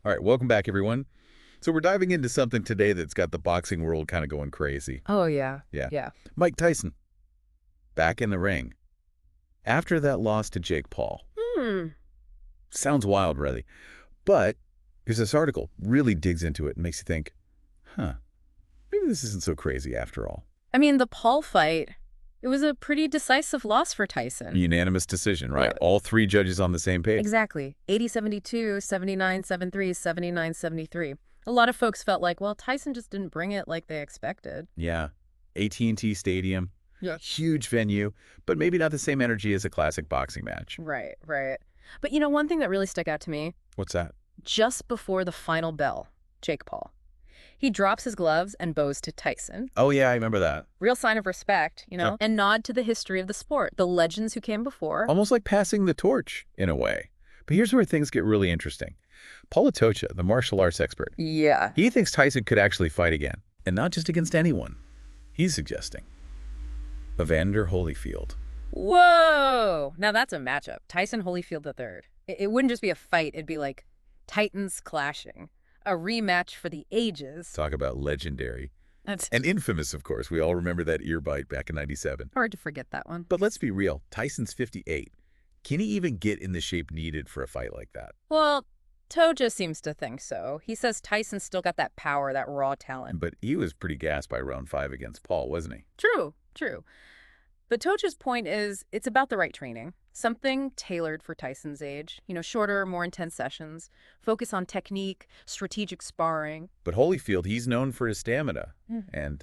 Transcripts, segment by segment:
All right, welcome back, everyone. So we're diving into something today that's got the boxing world kind of going crazy. Oh, yeah. Yeah. Yeah. Mike Tyson, back in the ring. After that loss to Jake Paul. Hmm. Sounds wild, really. But here's this article, really digs into it and makes you think, huh, maybe this isn't so crazy after all. I mean, the Paul fight, it was a pretty decisive loss for Tyson. Unanimous decision, right? Yeah. All three judges on the same page. Exactly. 80-72, 79-73, 79-73. A lot of folks felt like, well, Tyson just didn't bring it like they expected. Yeah. AT&T Stadium, Yeah. huge venue, but maybe not the same energy as a classic boxing match. Right, right. But one thing that really stuck out to me, What's that? just before the final bell, Jake Paul. He drops his gloves and bows to Tyson. Oh, yeah, I remember that. Real sign of respect, Yeah. and nod to the history of the sport, the legends who came before. Almost like passing the torch, in a way. But here's where things get really interesting. Paul-Tyson, the martial arts expert, Yeah. he thinks Tyson could actually fight again, and not just against anyone. He's suggesting Evander Holyfield. Whoa! Now that's a matchup. Tyson-Holyfield III. It wouldn't just be a fight. It'd be like Titans clashing. A rematch for the ages. Talk about legendary. That's And infamous, of course. We all remember that ear bite back in '97. hard to forget that one. But let's be real. Tyson's 58. Can he even get in the shape needed for a fight like that? Well, Toja seems to think so. He says Tyson's still got that power, that raw talent. But he was pretty gassed by round 5 against Paul, wasn't he? True, true. But Toja's point is it's about the right training. Something tailored for Tyson's age. Shorter, more intense sessions. Focus on technique, strategic sparring. But Holyfield, he's known for his stamina. Mhm. And,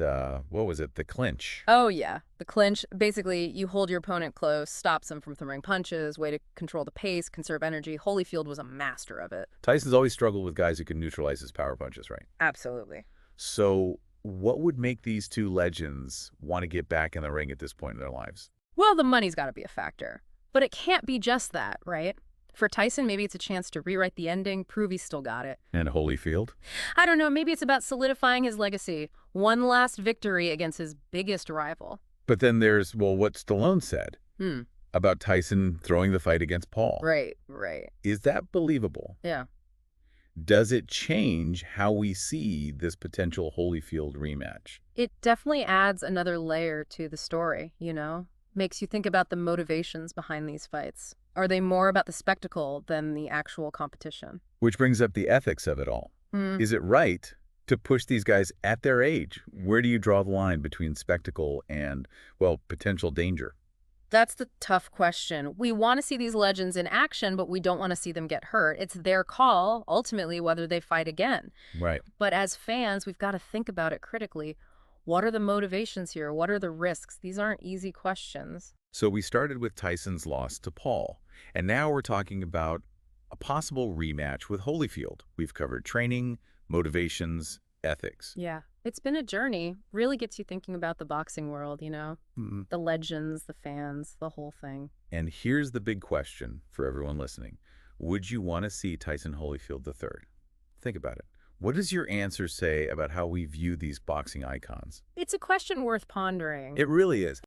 what was it? The clinch. Oh, yeah. The clinch. Basically, you hold your opponent close, stops them from throwing punches, way to control the pace, conserve energy. Holyfield was a master of it. Tyson's always struggled with guys who can neutralize his power punches, right? Absolutely. So what would make these two legends want to get back in the ring at this point in their lives? Well, the money's got to be a factor. But it can't be just that, right? For Tyson, maybe it's a chance to rewrite the ending, prove he's still got it. And Holyfield? I don't know, maybe it's about solidifying his legacy. One last victory against his biggest rival. But then there's, well, what Stallone said about Tyson throwing the fight against Paul. Right, right. Is that believable? Yeah. Does it change how we see this potential Holyfield rematch? It definitely adds another layer to the story, Makes you think about the motivations behind these fights. Are they more about the spectacle than the actual competition? Which brings up the ethics of it all. Hmm. Is it right to push these guys at their age? Where do you draw the line between spectacle and, well, potential danger? That's the tough question. We want to see these legends in action, but we don't want to see them get hurt. It's their call, ultimately, whether they fight again. Right. But as fans, we've got to think about it critically. What are the motivations here? What are the risks? These aren't easy questions. So we started with Tyson's loss to Paul, and now we're talking about a possible rematch with Holyfield. We've covered training, motivations, ethics. Yeah, it's been a journey. Really gets you thinking about the boxing world, The legends, the fans, the whole thing. And here's the big question for everyone listening. Would you want to see Tyson-Holyfield III? Think about it. What does your answer say about how we view these boxing icons? It's a question worth pondering. It really is.